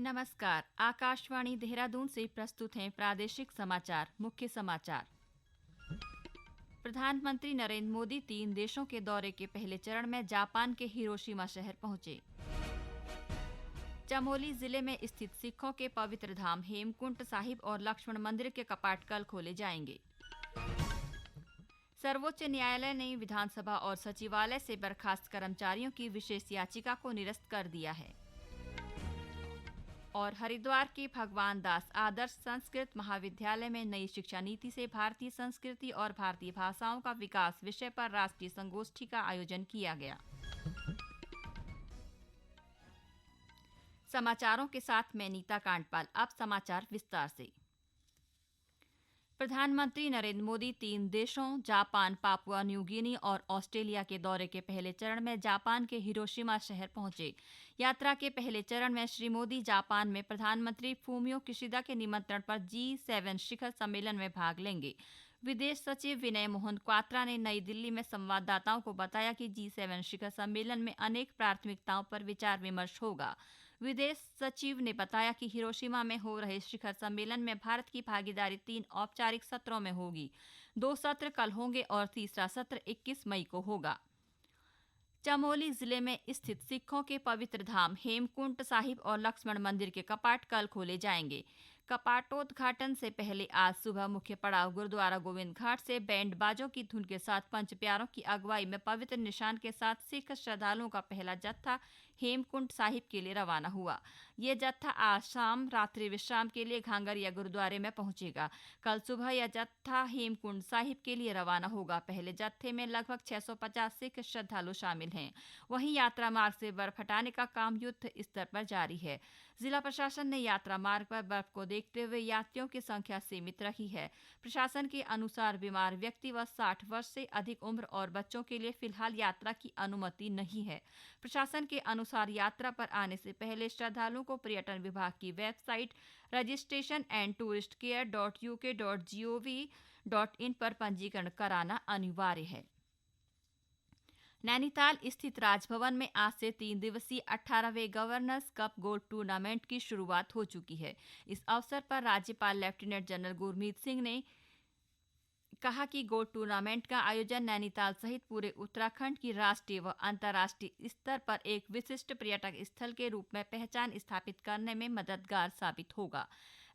नमस्कार। आकाशवाणी देहरादून से प्रस्तुत हैं प्रादेशिक समाचार। मुख्य समाचार। प्रधानमंत्री नरेंद्र मोदी 3 देशों के दौरे के पहले चरण में जापान के हिरोशिमा शहर पहुंचे। चमोली जिले में स्थित सिखों के पवित्र धाम हेमकुंट साहिब और लक्ष्मण मंदिर के कपाट कल खोले जाएंगे। सर्वोच्च न्यायालय ने विधानसभा और सचिवालय से बर्खास्त कर्मचारियों की विशेष याचिका को निरस्त कर दिया है। और हरिद्वार के भगवान दास आदर्श संस्कृत महाविद्यालय में नई शिक्षा नीति से भारतीय संस्कृति और भारतीय भाषाओं का विकास विषय पर राष्ट्रीय संगोष्ठी का आयोजन किया गया। समाचारों के साथ मैं नीता कांडपाल। अब समाचार विस्तार से। प्रधानमंत्री नरेंद्र मोदी 3 देशों जापान, पापुआ न्यू गिनी और ऑस्ट्रेलिया के दौरे के पहले चरण में जापान के हिरोशिमा शहर पहुंचे। यात्रा के पहले चरण में श्री मोदी जापान में प्रधानमंत्री फूमियो किशिदा के निमंत्रण पर G7 शिखर सम्मेलन में भाग लेंगे। विदेश सचिव विनय मोहन क्वात्रा ने नई दिल्ली में संवाददाताओं को बताया कि G7 शिखर सम्मेलन में अनेक प्राथमिकताओं पर विचार विमर्श होगा। विदेश सचिव ने बताया कि हिरोशिमा में हो रहे शिखर सम्मेलन में भारत की भागीदारी 3 औपचारिक सत्रों में होगी। 2 सत्र कल होंगे और तीसरा सत्र 21 मई को होगा। चमोली जिले में स्थित सिखों के पवित्र धाम हेमकुंट साहिब और लक्ष्मण मंदिर के कपाट कल खोले जाएंगे। कपाटोद्घाटन से पहले आज सुबह मुख्य पड़ाव गुरुद्वारा गोविंद घाट से बैंड बाजों की धुन के साथ पंच प्यारों की अगुवाई में पवित्र निशान के साथ सिख श्रद्धालुओं का पहला जत्था हेमकुंट साहिब के लिए रवाना हुआ। ये जत्था आज शाम रात्रि विश्राम के लिए घांगरिया गुरुद्वारे में पहुंचेगा। कल सुबह यह जत्था हेमकुंट साहिब के लिए रवाना होगा। पहले जत्थे में लगभग 650 सिख श्रद्धालु शामिल हैं। वहीं यात्रा मार्ग से बर्फ हटाने का काम युद्ध स्तर पर जारी है। जिला प्रशासन ने यात्रा मार्ग पर बर्फ को देखते हुए यात्रियों की संख्या सीमित रखी है। प्रशासन के अनुसार बीमार व्यक्ति व 60 वर्ष से अधिक उम्र और बच्चों के लिए फिलहाल यात्रा की अनुमति नहीं है। प्रशासन के अनुसार यात्रा पर आने से पहले श्रद्धालुओं को पर्यटन विभाग की वेबसाइट registration&touristcare.uk.gov.in पर पंजीकरण कराना अनिवार्य है। नैनीताल स्थित राजभवन में आज से 3 दिवसीय 18वें गवर्नर्स कप गोल्फ टूर्नामेंट की शुरुआत हो चुकी है। इस अवसर पर राज्यपाल लेफ्टिनेंट जनरल गुरमीत सिंह ने कहा कि गोल्फ टूर्नामेंट का आयोजन नैनीताल सहित पूरे उत्तराखंड की राष्ट्रीय व अंतर्राष्ट्रीय स्तर पर एक विशिष्ट पर्यटक स्थल के रूप में पहचान स्थापित करने में मददगार साबित होगा।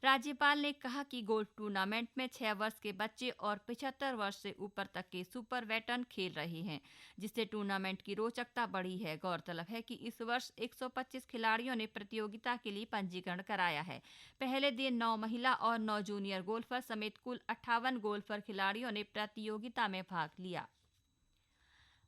राज्यपाल ने कहा कि गोल्फ टूर्नामेंट में 6 वर्ष के बच्चे और 75 वर्ष से ऊपर तक के सुपर वेटरन खेल रहे हैं, जिससे टूर्नामेंट की रोचकता बढ़ी है। गौरतलब है कि इस वर्ष 125 खिलाड़ियों ने प्रतियोगिता के लिए पंजीकरण कराया है। पहले दिन 9 महिला और 9 जूनियर गोल्फर समेत कुल 58 गोल्फर खिलाड़ियों ने प्रतियोगिता में भाग लिया।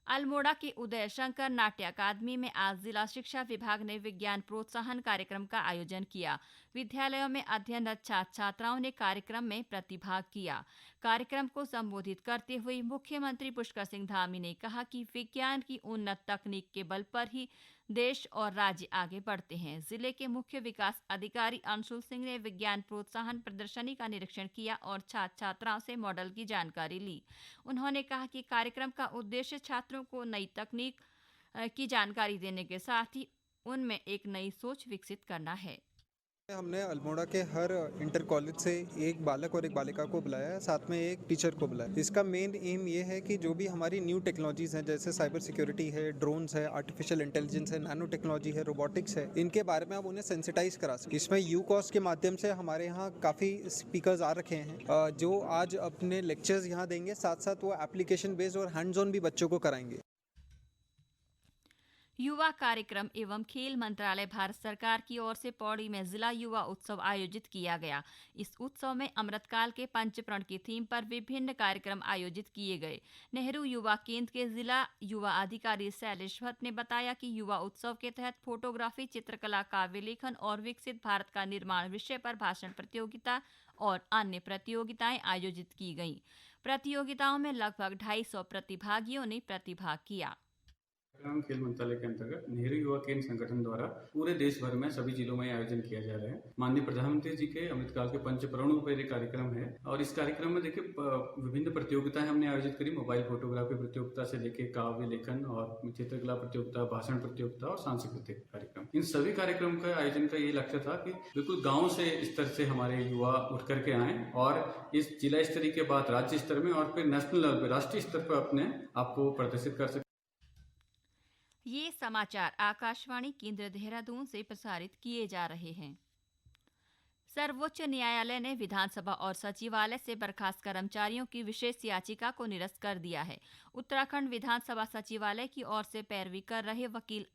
अल्मोड़ा के उदय शंकर नाट्य अकादमी में आज जिला शिक्षा विभाग ने विज्ञान प्रोत्साहन कार्यक्रम का आयोजन किया। विद्यालयों में अध्ययनरत छात्र छात्राओं ने कार्यक्रम में प्रतिभाग किया। कार्यक्रम को संबोधित करते हुए मुख्यमंत्री पुष्कर सिंह धामी ने कहा कि विज्ञान की उन्नत तकनीक के बल पर ही देश और राज्य आगे बढ़ते हैं। जिले के मुख्य विकास अधिकारी अंशुल सिंह ने विज्ञान प्रोत्साहन प्रदर्शनी का निरीक्षण किया और छात्र छात्राओं से मॉडल की जानकारी ली। उन्होंने कहा कि कार्यक्रम का उद्देश्य छात्रों को नई तकनीक की जानकारी देने के साथ ही उनमें एक नई सोच विकसित करना है। हमने अल्मोड़ा के हर इंटर कॉलेज से एक बालक और एक बालिका को बुलाया है, साथ में एक टीचर को बुलाया। इसका मेन एम ये है कि जो भी हमारी न्यू टेक्नोलॉजीज हैं, जैसे साइबर सिक्योरिटी है, ड्रोन्स है, आर्टिफिशियल इंटेलिजेंस है, नैनो टेक्नोलॉजी है, रोबोटिक्स है, इनके बारे में आप उन्हें सेंसिटाइज करा सकें। इसमें यूकॉस के माध्यम से हमारे यहाँ काफ़ी स्पीकर्स आ रखे हैं जो आज अपने लेक्चर्स यहाँ देंगे, साथ साथ वो एप्लीकेशन बेस्ड और हैंड्स ऑन भी बच्चों को कराएंगे। युवा कार्यक्रम एवं खेल मंत्रालय भारत सरकार की ओर से पौड़ी में जिला युवा उत्सव आयोजित किया गया। इस उत्सव में अमृतकाल के पंचप्रण की थीम पर विभिन्न कार्यक्रम आयोजित किए गए। नेहरू युवा केंद्र के जिला युवा अधिकारी शैलेश भट्ट ने बताया कि युवा उत्सव के तहत फोटोग्राफी, चित्रकला, काव्य लेखन और विकसित भारत का निर्माण विषय पर भाषण प्रतियोगिता और अन्य प्रतियोगिताएं आयोजित की गईं। प्रतियोगिताओं में लगभग 250 प्रतिभागियों ने प्रतिभाग किया। एवं खेल मंत्रालय के अंतर्गत नेहरू युवा केंद्र संगठन द्वारा पूरे देश भर में सभी जिलों में आयोजन किया जा रहा है। माननीय प्रधानमंत्री जी के अमृतकाल के पंच प्रणों पर एक कार्यक्रम है और इस कार्यक्रम में देखिए विभिन्न प्रतियोगिताएं हमने आयोजित करी। मोबाइल फोटोग्राफी प्रतियोगिता से लेकर काव्य लेखन और चित्रकला प्रतियोगिता, भाषण प्रतियोगिता और सांस्कृतिक कार्यक्रम, इन सभी कार्यक्रम का आयोजन का ये लक्ष्य था कि बिल्कुल गाँव से स्तर से हमारे युवा उठ करके आए और इस जिला स्तरीय के बाद राज्य स्तर में और फिर नेशनल लेवल पर, राष्ट्रीय स्तर पर अपने आपको प्रदर्शित कर सके। ये समाचार आकाशवाणी केंद्र देहरादून से प्रसारित किए जा रहे हैं। सर्वोच्च न्यायालय ने विधानसभा और सचिवालय से बर्खास्त कर्मचारियों की विशेष याचिका को निरस्त कर दिया है। उत्तराखंड विधानसभा सचिवालय की ओर से पैरवी कर रहे वकील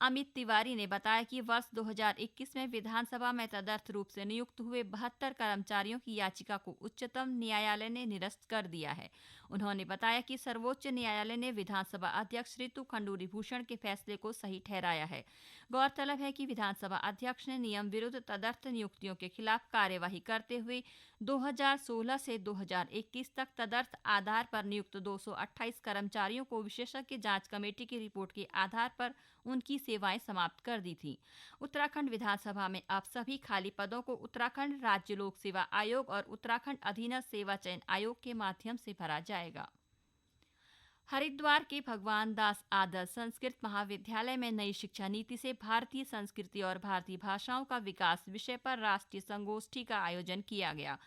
अमित तिवारी ने बताया कि वर्ष 2021 में विधानसभा में तदर्थ रूप से नियुक्त हुए 72 कर्मचारियों की याचिका को उच्चतम न्यायालय ने निरस्त कर दिया है। उन्होंने बताया कि सर्वोच्च न्यायालय ने विधानसभा अध्यक्ष ऋतु खंडूरी भूषण के फैसले को सही ठहराया है। गौरतलब है कि विधानसभा अध्यक्ष ने नियम विरुद्ध तदर्थ नियुक्तियों के खिलाफ कार्यवाही करते हुए 2016 से 2021 तक तदर्थ आधार पर नियुक्त 228 कर्मचारियों को विशेषज्ञ जांच कमेटी की रिपोर्ट के आधार पर उनकी सेवाएं समाप्त कर दी थी। उत्तराखंड विधानसभा में अब सभी खाली पदों को उत्तराखंड राज्य लोक सेवा आयोग और उत्तराखंड अधीनस्थ सेवा चयन आयोग के माध्यम से भरा जाएगा। हरिद्वार के भगवान दास आदर्श संस्कृत महाविद्यालय में नई शिक्षा नीति से भारतीय संस्कृति और भारतीय भाषाओं का विकास विषय पर राष्ट्रीय संगोष्ठी का आयोजन किया गया।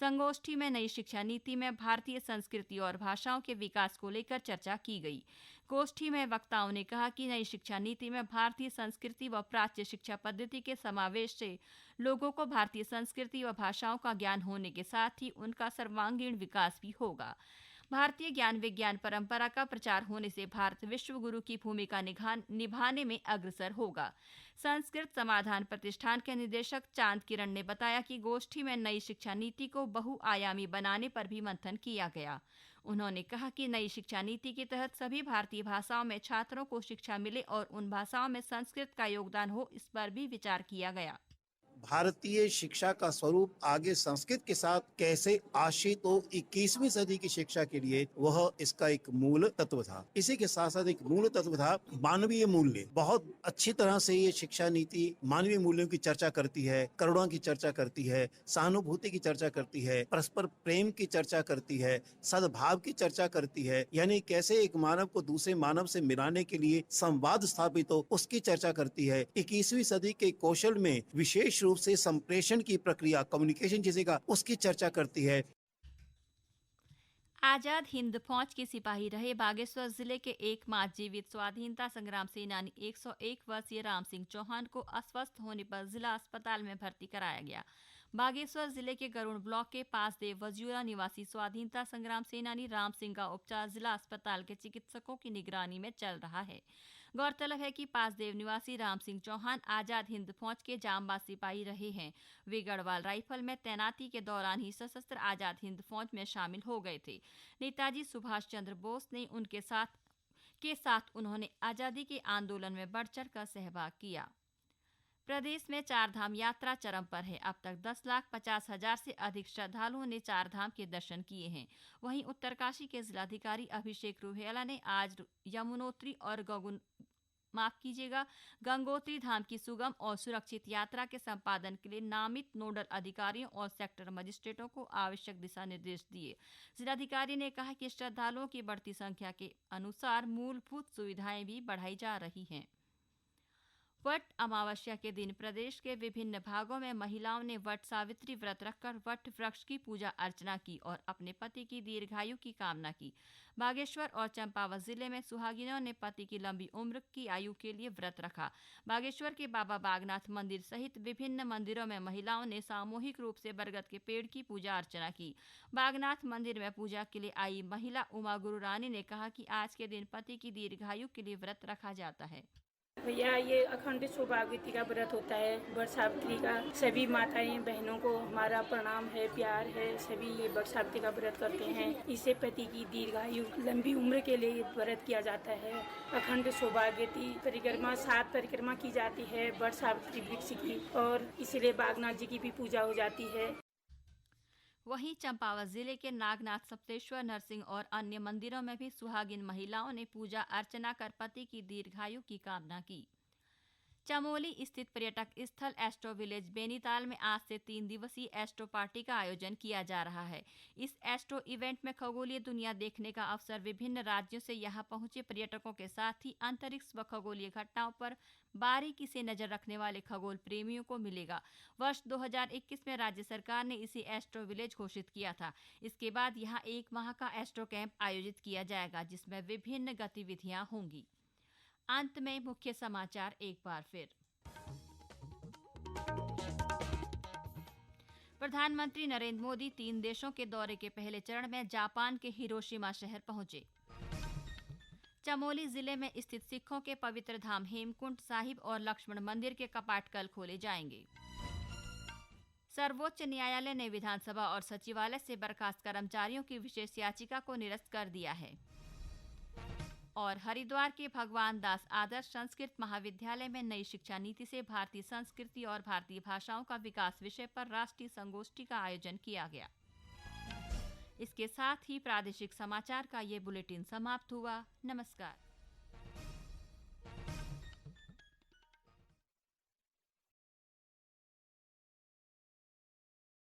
संगोष्ठी में नई शिक्षा नीति में भारतीय संस्कृति और भाषाओं के विकास को लेकर चर्चा की गई। गोष्ठी में वक्ताओं ने कहा कि नई शिक्षा नीति में भारतीय संस्कृति व प्राच्य शिक्षा पद्धति के समावेश से लोगों को भारतीय संस्कृति व भाषाओं का ज्ञान होने के साथ ही उनका सर्वांगीण विकास भी होगा। भारतीय ज्ञान विज्ञान परंपरा का प्रचार होने से भारत विश्व गुरु की भूमिका निभाने में अग्रसर होगा। संस्कृत समाधान प्रतिष्ठान के निदेशक चांद किरण ने बताया कि गोष्ठी में नई शिक्षा नीति को बहुआयामी बनाने पर भी मंथन किया गया। उन्होंने कहा कि नई शिक्षा नीति के तहत सभी भारतीय भाषाओं में छात्रों को शिक्षा मिले और उन भाषाओं में संस्कृत का योगदान हो, इस पर भी विचार किया गया। भारतीय शिक्षा का स्वरूप आगे संस्कृत के साथ कैसे आश्रित हो 21वीं सदी की शिक्षा के लिए, वह इसका एक मूल तत्व था। इसी के साथ साथ एक मूल तत्व था मानवीय मूल्य। बहुत अच्छी तरह से ये शिक्षा नीति मानवीय मूल्यों की चर्चा करती है, करुणा की चर्चा करती है, सहानुभूति की चर्चा करती है, परस्पर प्रेम की चर्चा करती है, सद्भाव की चर्चा करती है, यानी कैसे एक मानव को दूसरे मानव से मिलाने के लिए संवाद स्थापित हो, उसकी चर्चा करती है। 21वीं सदी के कौशल में विशेष रूप से संप्रेषण की प्रक्रिया, कम्युनिकेशन जिसे का, उसकी चर्चा करती है। आजाद हिंद फौज के सिपाही रहे बागेश्वर जिले के एकमात्र जीवित स्वाधीनता संग्राम सेनानी 101 वर्षीय राम सिंह चौहान को अस्वस्थ होने पर जिला अस्पताल में भर्ती कराया गया। बागेश्वर जिले के गरुड़ ब्लॉक के पास देव वजूरा निवासी स्वाधीनता संग्राम सेनानी राम सिंह का उपचार जिला अस्पताल के चिकित्सकों की निगरानी में चल रहा है। गौरतलब है कि पासदेव निवासी राम सिंह चौहान आजाद हिंद फौज के जांबाज सिपाही रहे हैं। वे गढ़वाल राइफल में तैनाती के दौरान ही सशस्त्र आजाद हिंद फौज में शामिल हो गए थे। नेताजी सुभाष चंद्र बोस ने उनके साथ उन्होंने आजादी के आंदोलन में बढ़-चढ़ कर सहभाग किया। प्रदेश में चार धाम यात्रा चरम पर है। अब तक 10,50,000 से अधिक श्रद्धालुओं ने चार धाम के दर्शन किए हैं। वहीं उत्तरकाशी के जिलाधिकारी अभिषेक रुहेला ने आज यमुनोत्री और गंगोत्री धाम की सुगम और सुरक्षित यात्रा के संपादन के लिए नामित नोडल अधिकारियों और सेक्टर मजिस्ट्रेटों को आवश्यक दिशा निर्देश दिए। जिलाधिकारी ने कहा कि श्रद्धालुओं की बढ़ती संख्या के अनुसार मूलभूत सुविधाएं भी बढ़ाई जा रही हैं। वट अमावस्या के दिन प्रदेश के विभिन्न भागों में महिलाओं ने वट सावित्री व्रत रखकर वट वृक्ष की पूजा अर्चना की और अपने पति की दीर्घायु की कामना की। बागेश्वर और चंपावत जिले में सुहागिनों ने पति की लंबी उम्र की आयु के लिए व्रत रखा। बागेश्वर के बाबा बागनाथ मंदिर सहित विभिन्न मंदिरों में महिलाओं ने सामूहिक रूप से बरगद के पेड़ की पूजा अर्चना की। बागनाथ मंदिर में पूजा के लिए आई महिला उमा गुरु रानी ने कहा कि आज के दिन पति की दीर्घायु के लिए व्रत रखा जाता है। भैया, ये अखंड सौभाग्यवती का व्रत होता है। वट सावित्री का सभी माताएं बहनों को हमारा प्रणाम है, प्यार है। सभी ये वट सावित्री का व्रत करते हैं। इससे पति की दीर्घायु लंबी उम्र के लिए व्रत किया जाता है। अखंड सौभाग्यवती परिक्रमा 7 परिक्रमा की जाती है वट सावित्री वृक्ष की, और इसलिए बागनाथ जी की भी पूजा हो जाती है। वहीं चंपावत जिले के नागनाथ सप्तेश्वर नरसिंह और अन्य मंदिरों में भी सुहागिन महिलाओं ने पूजा अर्चना कर पति की दीर्घायु की कामना की। चमोली स्थित पर्यटक स्थल एस्ट्रो विलेज बेनीताल में आज से 3 दिवसीय एस्ट्रो पार्टी का आयोजन किया जा रहा है। इस एस्ट्रो इवेंट में खगोलीय दुनिया देखने का अवसर विभिन्न राज्यों से यहां पहुंचे पर्यटकों के साथ ही अंतरिक्ष व खगोलीय घटनाओं पर बारीकी से नजर रखने वाले खगोल प्रेमियों को मिलेगा। वर्ष 2021 में राज्य सरकार ने इसी एस्ट्रो विलेज घोषित किया था। इसके बाद यहां 1 माह का एस्ट्रो कैंप आयोजित किया जाएगा, जिसमें विभिन्न गतिविधियां होंगी। अंत में मुख्य समाचार एक बार फिर। प्रधानमंत्री नरेंद्र मोदी 3 देशों के दौरे के पहले चरण में जापान के हिरोशिमा शहर पहुंचे। चमोली जिले में स्थित सिखों के पवित्र धाम हेमकुंड साहिब और लक्ष्मण मंदिर के कपाट कल खोले जाएंगे। सर्वोच्च न्यायालय ने विधानसभा और सचिवालय से बर्खास्त कर्मचारियों की विशेष याचिका को निरस्त कर दिया है। और हरिद्वार के भगवान दास आदर्श संस्कृत महाविद्यालय में नई शिक्षा नीति से भारतीय संस्कृति और भारतीय भाषाओं का विकास विषय पर राष्ट्रीय संगोष्ठी का आयोजन किया गया। इसके साथ ही प्रादेशिक समाचार का ये बुलेटिन समाप्त हुआ। नमस्कार।